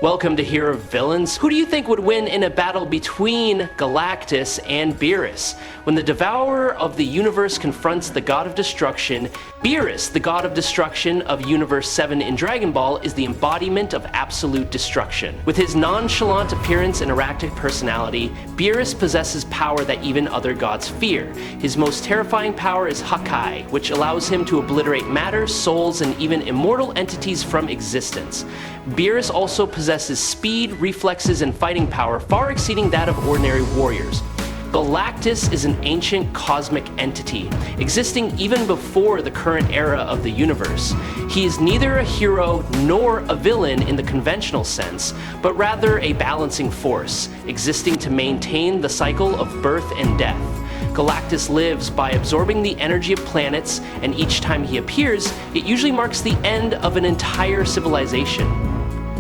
Welcome to Hero of Villains. Who do you think would win in a battle between Galactus and Beerus? When the Devourer of the universe confronts the God of Destruction, Beerus, the God of Destruction of Universe 7 in Dragon Ball, is the embodiment of absolute destruction. With his nonchalant appearance and erratic personality, Beerus possesses power that even other gods fear. His most terrifying power is Hakai, which allows him to obliterate matter, souls, and even immortal entities from existence. Beerus also possesses speed, reflexes, and fighting power far exceeding that of ordinary warriors. Galactus is an ancient cosmic entity, existing even before the current era of the universe. He is neither a hero nor a villain in the conventional sense, but rather a balancing force, existing to maintain the cycle of birth and death. Galactus lives by absorbing the energy of planets, and each time he appears, it usually marks the end of an entire civilization.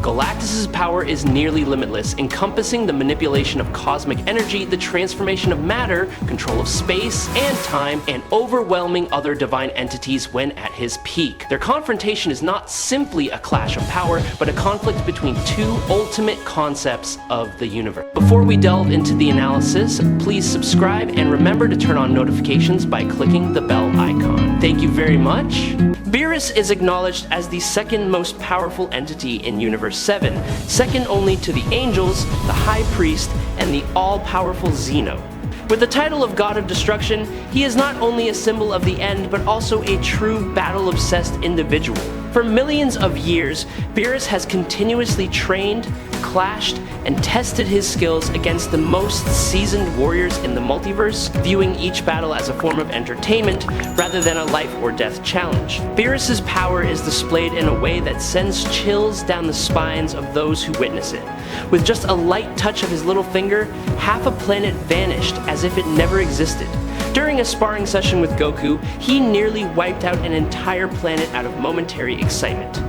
Galactus' power is nearly limitless, encompassing the manipulation of cosmic energy, the transformation of matter, control of space and time, and overwhelming other divine entities when at his peak. Their confrontation is not simply a clash of power, but a conflict between two ultimate concepts of the universe. Before we delve into the analysis, please subscribe and remember to turn on notifications by clicking the bell icon. Thank you very much. Beerus is acknowledged as the second most powerful entity in Universe 7, second only to the angels, the High Priest, and the all-powerful Zeno. With the title of God of Destruction, he is not only a symbol of the end, but also a true battle-obsessed individual. For millions of years, Beerus has continuously trained, clashed, and tested his skills against the most seasoned warriors in the multiverse, viewing each battle as a form of entertainment rather than a life or death challenge. Beerus' power is displayed in a way that sends chills down the spines of those who witness it. With just a light touch of his little finger, half a planet vanished as if it never existed. During a sparring session with Goku, he nearly wiped out an entire planet out of momentary excitement.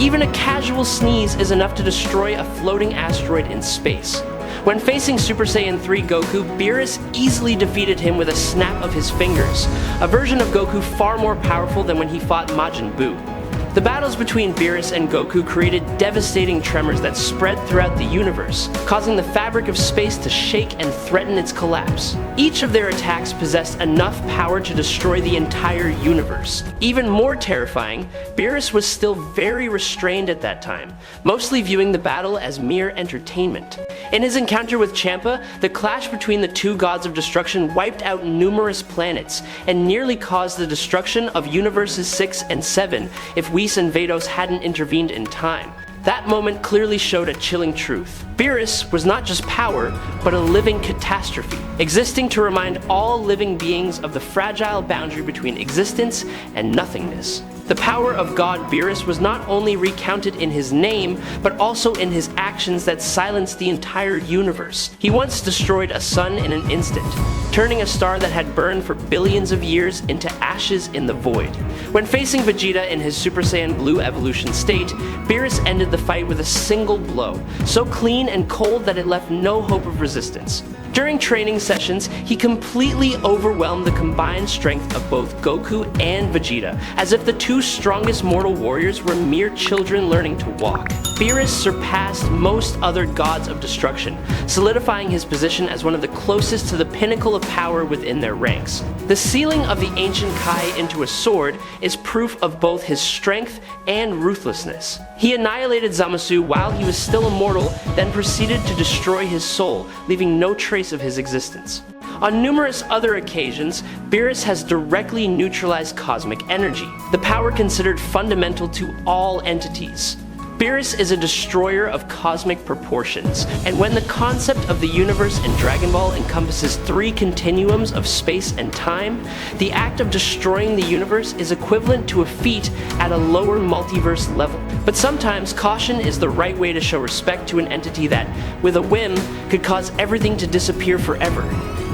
Even a casual sneeze is enough to destroy a floating asteroid in space. When facing Super Saiyan 3 Goku, Beerus easily defeated him with a snap of his fingers, a version of Goku far more powerful than when he fought Majin Buu. The battles between Beerus and Goku created devastating tremors that spread throughout the universe, causing the fabric of space to shake and threaten its collapse. Each of their attacks possessed enough power to destroy the entire universe. Even more terrifying, Beerus was still very restrained at that time, mostly viewing the battle as mere entertainment. In his encounter with Champa, the clash between the two gods of destruction wiped out numerous planets, and nearly caused the destruction of Universes 6 and 7 if Whis and Vados hadn't intervened in time. That moment clearly showed a chilling truth. Beerus was not just power, but a living catastrophe, existing to remind all living beings of the fragile boundary between existence and nothingness. The power of God Beerus was not only recounted in his name, but also in his actions that silenced the entire universe. He once destroyed a sun in an instant, turning a star that had burned for billions of years into ashes in the void. When facing Vegeta in his Super Saiyan Blue evolution state, Beerus ended the fight with a single blow, so clean and cold that it left no hope of resistance. During training sessions, he completely overwhelmed the combined strength of both Goku and Vegeta, as if the two strongest mortal warriors were mere children learning to walk. Beerus surpassed most other gods of destruction, solidifying his position as one of the closest to the pinnacle of power within their ranks. The sealing of the ancient Kai into a sword is proof of both his strength and ruthlessness. He annihilated Zamasu while he was still immortal, then proceeded to destroy his soul, leaving no trace of his existence. On numerous other occasions, Beerus has directly neutralized cosmic energy, the power considered fundamental to all entities. Beerus is a destroyer of cosmic proportions, and when the concept of the universe in Dragon Ball encompasses three continuums of space and time, the act of destroying the universe is equivalent to a feat at a lower multiverse level. But sometimes caution is the right way to show respect to an entity that, with a whim, could cause everything to disappear forever.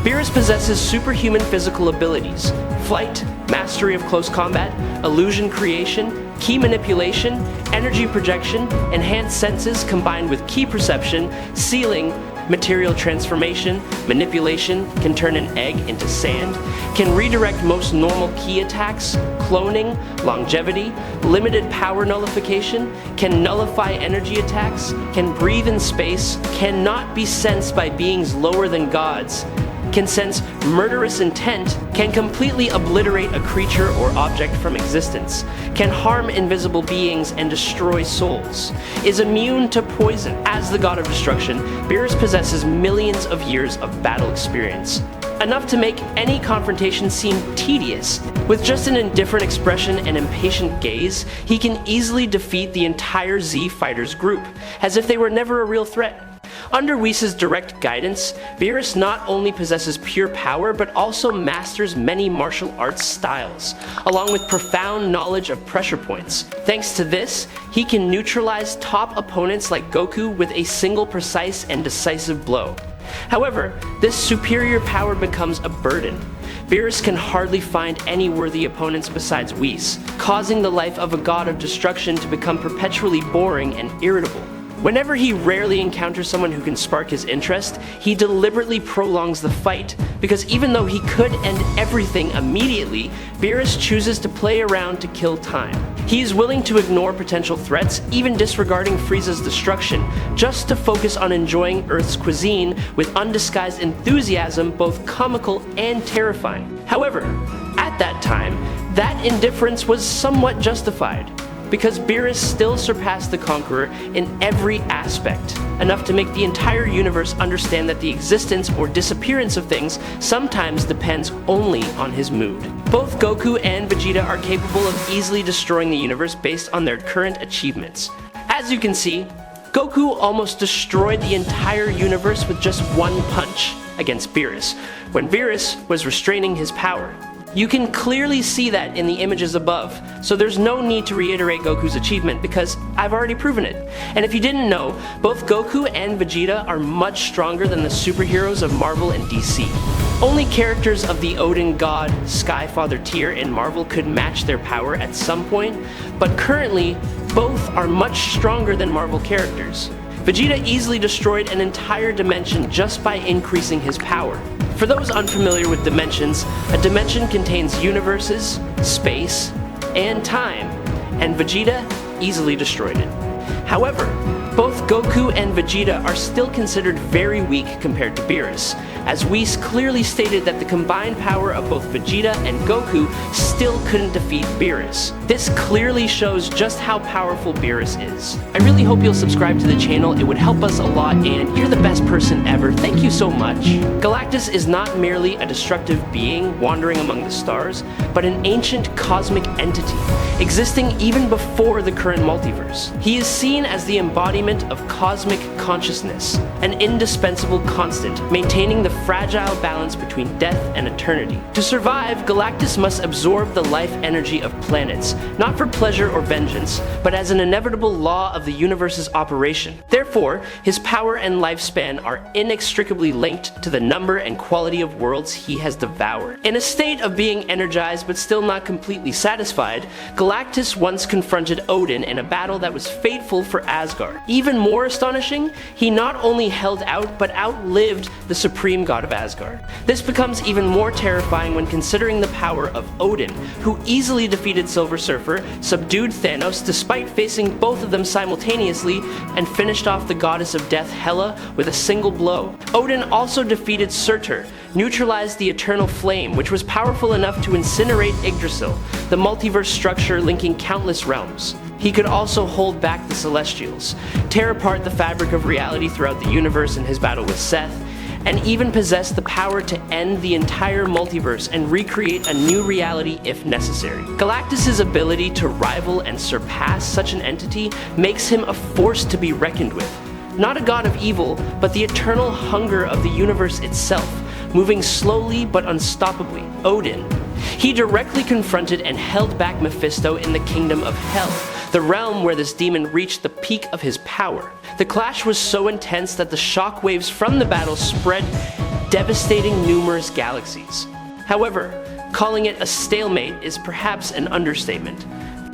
Beerus possesses superhuman physical abilities: flight, mastery of close combat, illusion creation, ki manipulation, energy projection, enhanced senses combined with ki perception, sealing, material transformation, manipulation, can turn an egg into sand, can redirect most normal ki attacks, cloning, longevity, limited power nullification, can nullify energy attacks, can breathe in space, cannot be sensed by beings lower than gods, can sense murderous intent, can completely obliterate a creature or object from existence, can harm invisible beings and destroy souls, is immune to poison. As the god of destruction, Beerus possesses millions of years of battle experience, enough to make any confrontation seem tedious. With just an indifferent expression and impatient gaze, he can easily defeat the entire Z Fighters group, as if they were never a real threat. Under Whis' direct guidance, Beerus not only possesses pure power, but also masters many martial arts styles, along with profound knowledge of pressure points. Thanks to this, he can neutralize top opponents like Goku with a single precise and decisive blow. However, this superior power becomes a burden. Beerus can hardly find any worthy opponents besides Whis, causing the life of a god of destruction to become perpetually boring and irritable. Whenever he rarely encounters someone who can spark his interest, he deliberately prolongs the fight, because even though he could end everything immediately, Beerus chooses to play around to kill time. He is willing to ignore potential threats, even disregarding Frieza's destruction, just to focus on enjoying Earth's cuisine with undisguised enthusiasm, both comical and terrifying. However, at that time, that indifference was somewhat justified, because Beerus still surpassed the Conqueror in every aspect, enough to make the entire universe understand that the existence or disappearance of things sometimes depends only on his mood. Both Goku and Vegeta are capable of easily destroying the universe based on their current achievements. As you can see, Goku almost destroyed the entire universe with just one punch against Beerus, when Beerus was restraining his power. You can clearly see that in the images above, so there's no need to reiterate Goku's achievement because I've already proven it. And if you didn't know, both Goku and Vegeta are much stronger than the superheroes of Marvel and DC. Only characters of the Odin God, Skyfather tier in Marvel could match their power at some point, but currently, both are much stronger than Marvel characters. Vegeta easily destroyed an entire dimension just by increasing his power. For those unfamiliar with dimensions, a dimension contains universes, space, and time, and Vegeta easily destroyed it. However, both Goku and Vegeta are still considered very weak compared to Beerus, as Whis clearly stated that the combined power of both Vegeta and Goku still couldn't defeat Beerus. This clearly shows just how powerful Beerus is. I really hope you'll subscribe to the channel, it would help us a lot, and you're the best person ever. Thank you so much. Galactus is not merely a destructive being wandering among the stars, but an ancient cosmic entity, existing even before the current multiverse. He is seen as the embodiment of cosmic consciousness, an indispensable constant, maintaining the fragile balance between death and eternity. To survive, Galactus must absorb the life energy of planets, not for pleasure or vengeance, but as an inevitable law of the universe's operation. Therefore, his power and lifespan are inextricably linked to the number and quality of worlds he has devoured. In a state of being energized but still not completely satisfied, Galactus once confronted Odin in a battle that was fateful for Asgard. Even more astonishing, he not only held out but outlived the supreme god of Asgard. This becomes even more terrifying when considering the power of Odin, who easily defeated Silver Surfer, subdued Thanos despite facing both of them simultaneously, and finished off the goddess of death Hela with a single blow. Odin also defeated Surtur, neutralized the eternal flame, which was powerful enough to incinerate Yggdrasil, the multiverse structure linking countless realms. He could also hold back the Celestials, tear apart the fabric of reality throughout the universe in his battle with Seth, and even possess the power to end the entire multiverse and recreate a new reality if necessary. Galactus' ability to rival and surpass such an entity makes him a force to be reckoned with. Not a god of evil, but the eternal hunger of the universe itself, moving slowly but unstoppably. Odin. He directly confronted and held back Mephisto in the kingdom of Hell, the realm where this demon reached the peak of his power. The clash was so intense that the shockwaves from the battle spread, devastating numerous galaxies. However, calling it a stalemate is perhaps an understatement.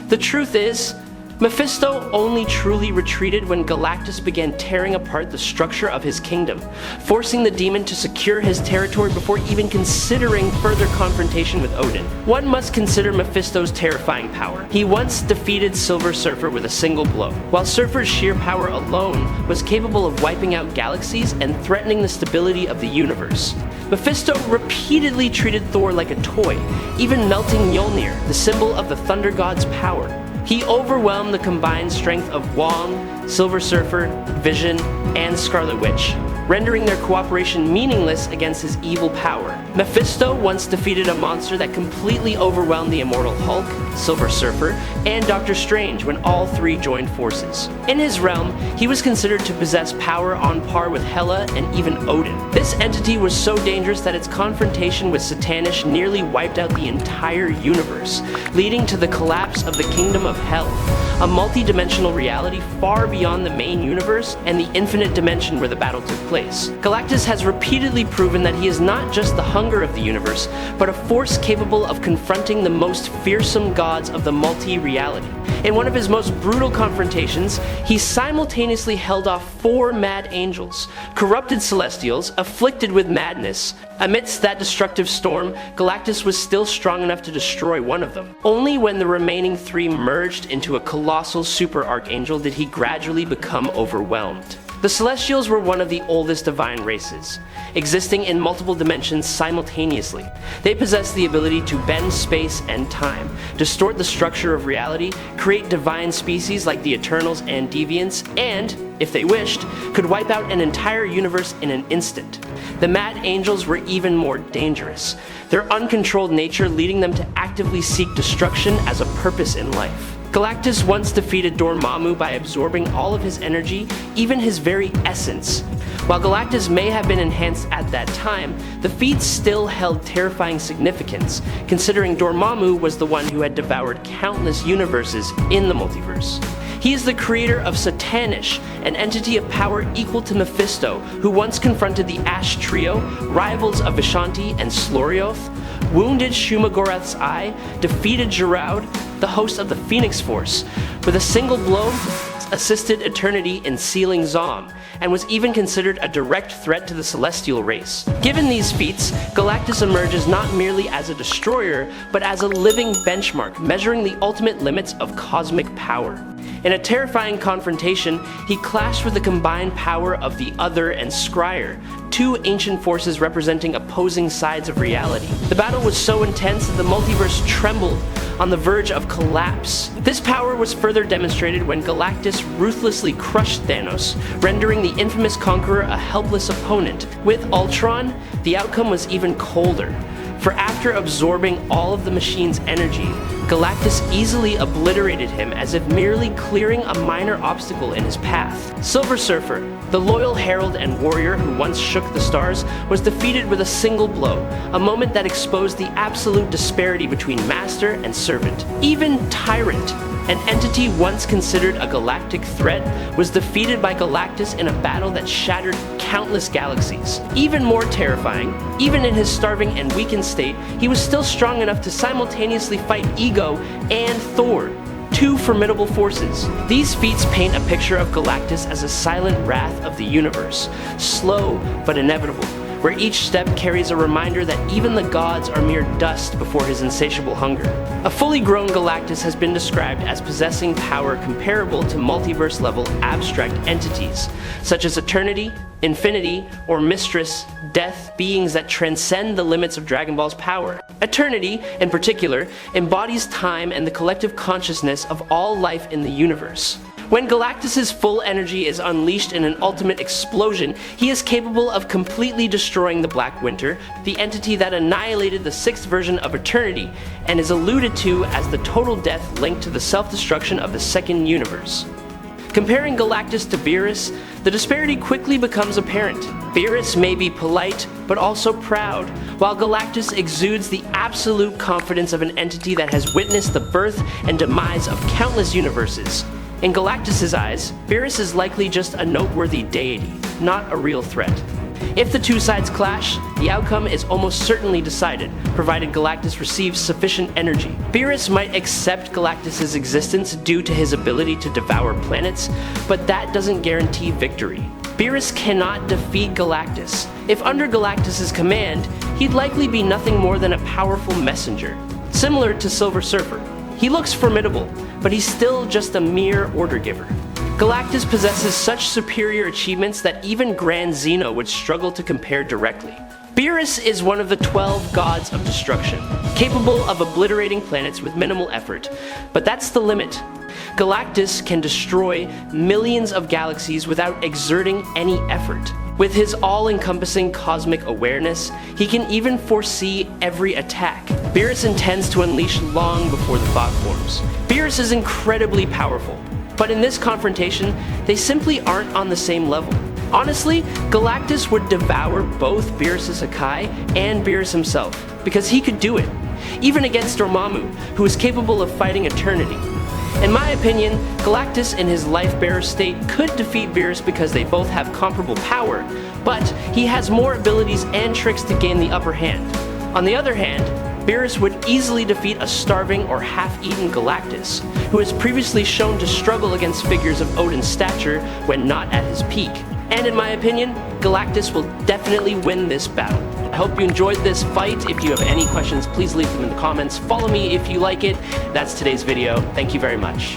The truth is, Mephisto only truly retreated when Galactus began tearing apart the structure of his kingdom, forcing the demon to secure his territory before even considering further confrontation with Odin. One must consider Mephisto's terrifying power. He once defeated Silver Surfer with a single blow, while Surfer's sheer power alone was capable of wiping out galaxies and threatening the stability of the universe. Mephisto repeatedly treated Thor like a toy, even melting Mjolnir, the symbol of the Thunder God's power. He overwhelmed the combined strength of Wong, Silver Surfer, Vision, and Scarlet Witch, rendering their cooperation meaningless against his evil power. Mephisto once defeated a monster that completely overwhelmed the immortal Hulk, Silver Surfer, and Doctor Strange when all three joined forces. In his realm, he was considered to possess power on par with Hela and even Odin. This entity was so dangerous that its confrontation with Satanish nearly wiped out the entire universe, leading to the collapse of the Kingdom of Hell, a multi-dimensional reality far beyond the main universe and the infinite dimension where the battle took place. Galactus has repeatedly proven that he is not just the hunger of the universe, but a force capable of confronting the most fearsome gods of the multi-reality. In one of his most brutal confrontations, he simultaneously held off 4 mad angels, corrupted celestials, afflicted with madness. Amidst that destructive storm, Galactus was still strong enough to destroy one of them. Only when the remaining 3 merged into a colossal super archangel did he gradually become overwhelmed. The Celestials were one of the oldest divine races, existing in multiple dimensions simultaneously. They possessed the ability to bend space and time, distort the structure of reality, create divine species like the Eternals and Deviants, and, if they wished, could wipe out an entire universe in an instant. The Mad Angels were even more dangerous, their uncontrolled nature leading them to actively seek destruction as a purpose in life. Galactus once defeated Dormammu by absorbing all of his energy, even his very essence. While Galactus may have been enhanced at that time, the feats still held terrifying significance, considering Dormammu was the one who had devoured countless universes in the multiverse. He is the creator of Satanish, an entity of power equal to Mephisto, who once confronted the Ash Trio, rivals of Vishanti and Slorioth, wounded Shumagorath's eye, defeated Jiraud, the host of the Phoenix Force, with a single blow, assisted Eternity in sealing Zom, and was even considered a direct threat to the celestial race. Given these feats, Galactus emerges not merely as a destroyer, but as a living benchmark, measuring the ultimate limits of cosmic power. In a terrifying confrontation, he clashed with the combined power of the Other and Scryer, 2 ancient forces representing opposing sides of reality. The battle was so intense that the multiverse trembled, on the verge of collapse. This power was further demonstrated when Galactus ruthlessly crushed Thanos, rendering the infamous Conqueror a helpless opponent. With Ultron, the outcome was even colder, for after absorbing all of the machine's energy, Galactus easily obliterated him as if merely clearing a minor obstacle in his path. Silver Surfer, the loyal herald and warrior who once shook the stars, was defeated with a single blow, a moment that exposed the absolute disparity between master and servant. Even Tyrant, an entity once considered a galactic threat, was defeated by Galactus in a battle that shattered countless galaxies. Even more terrifying, even in his starving and weakened state, he was still strong enough to simultaneously fight Ego and Thor, 2 formidable forces. These feats paint a picture of Galactus as a silent wrath of the universe, slow but inevitable, where each step carries a reminder that even the gods are mere dust before his insatiable hunger. A fully grown Galactus has been described as possessing power comparable to multiverse-level abstract entities, such as Eternity, Infinity, or Mistress, Death, beings that transcend the limits of Dragon Ball's power. Eternity, in particular, embodies time and the collective consciousness of all life in the universe. When Galactus' full energy is unleashed in an ultimate explosion, he is capable of completely destroying the Black Winter, the entity that annihilated the 6th version of Eternity, and is alluded to as the total death linked to the self-destruction of the 2nd universe. Comparing Galactus to Beerus, the disparity quickly becomes apparent. Beerus may be polite, but also proud, while Galactus exudes the absolute confidence of an entity that has witnessed the birth and demise of countless universes. In Galactus' eyes, Beerus is likely just a noteworthy deity, not a real threat. If the two sides clash, the outcome is almost certainly decided, provided Galactus receives sufficient energy. Beerus might accept Galactus' existence due to his ability to devour planets, but that doesn't guarantee victory. Beerus cannot defeat Galactus. If under Galactus' command, he'd likely be nothing more than a powerful messenger, similar to Silver Surfer. He looks formidable, but he's still just a mere order giver. Galactus possesses such superior achievements that even Grand Zeno would struggle to compare directly. Beerus is one of the 12 gods of destruction, capable of obliterating planets with minimal effort, but that's the limit. Galactus can destroy millions of galaxies without exerting any effort. With his all-encompassing cosmic awareness, he can even foresee every attack Beerus intends to unleash long before the thought forms. Beerus is incredibly powerful, but in this confrontation, they simply aren't on the same level. Honestly, Galactus would devour both Beerus' Hakai and Beerus himself, because he could do it, even against Dormammu, who is capable of fighting eternity. In my opinion, Galactus in his life-bearer state could defeat Beerus because they both have comparable power, but he has more abilities and tricks to gain the upper hand. On the other hand, Beerus would easily defeat a starving or half-eaten Galactus, who has previously shown to struggle against figures of Odin's stature when not at his peak. And in my opinion, Galactus will definitely win this battle. I hope you enjoyed this fight. If you have any questions, please leave them in the comments. Follow me if you like it. That's today's video. Thank you very much.